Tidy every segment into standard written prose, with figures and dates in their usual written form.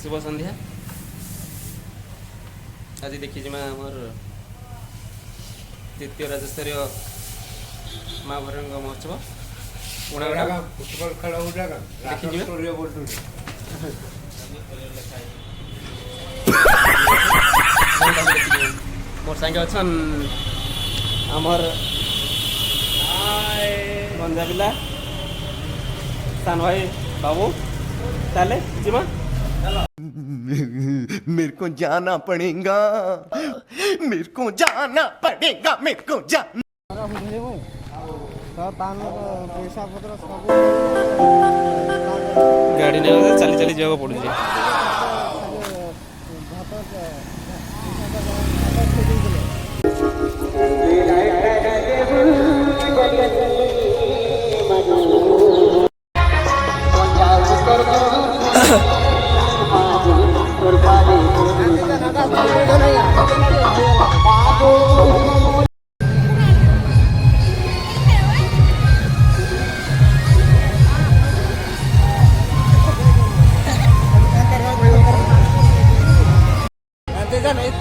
शुभ संध्या। आज देखी आमर द्वितीय राज्यस्तरीय महाभैरव महोत्सव फुटबॉल खेल मोर सागे अच्छा आमर गंजा पिला सान भाई बाबू चले जीमा मेरे को जाना पड़ेगा, मेरे को जाना पड़ेगा, मेरे को जाना। गाड़ी नहीं चली चली जाओ पड़ू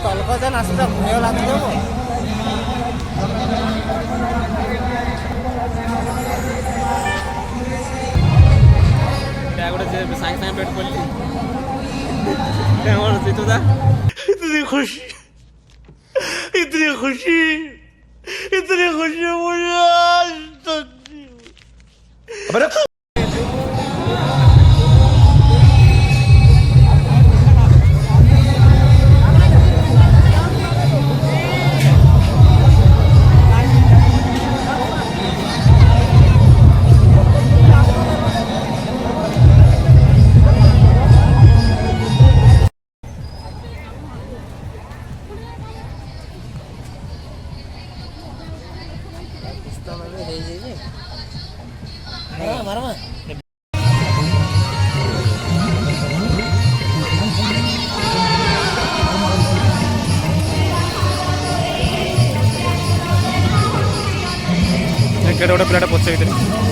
तलक आसता भय लगे गोटे सागे सागे पेट पड़ी जीतू था इतनी खुशी, इतनी खुशी, इतनी खुशी मुझे आज तक। गोटे पिलाटा पछ भर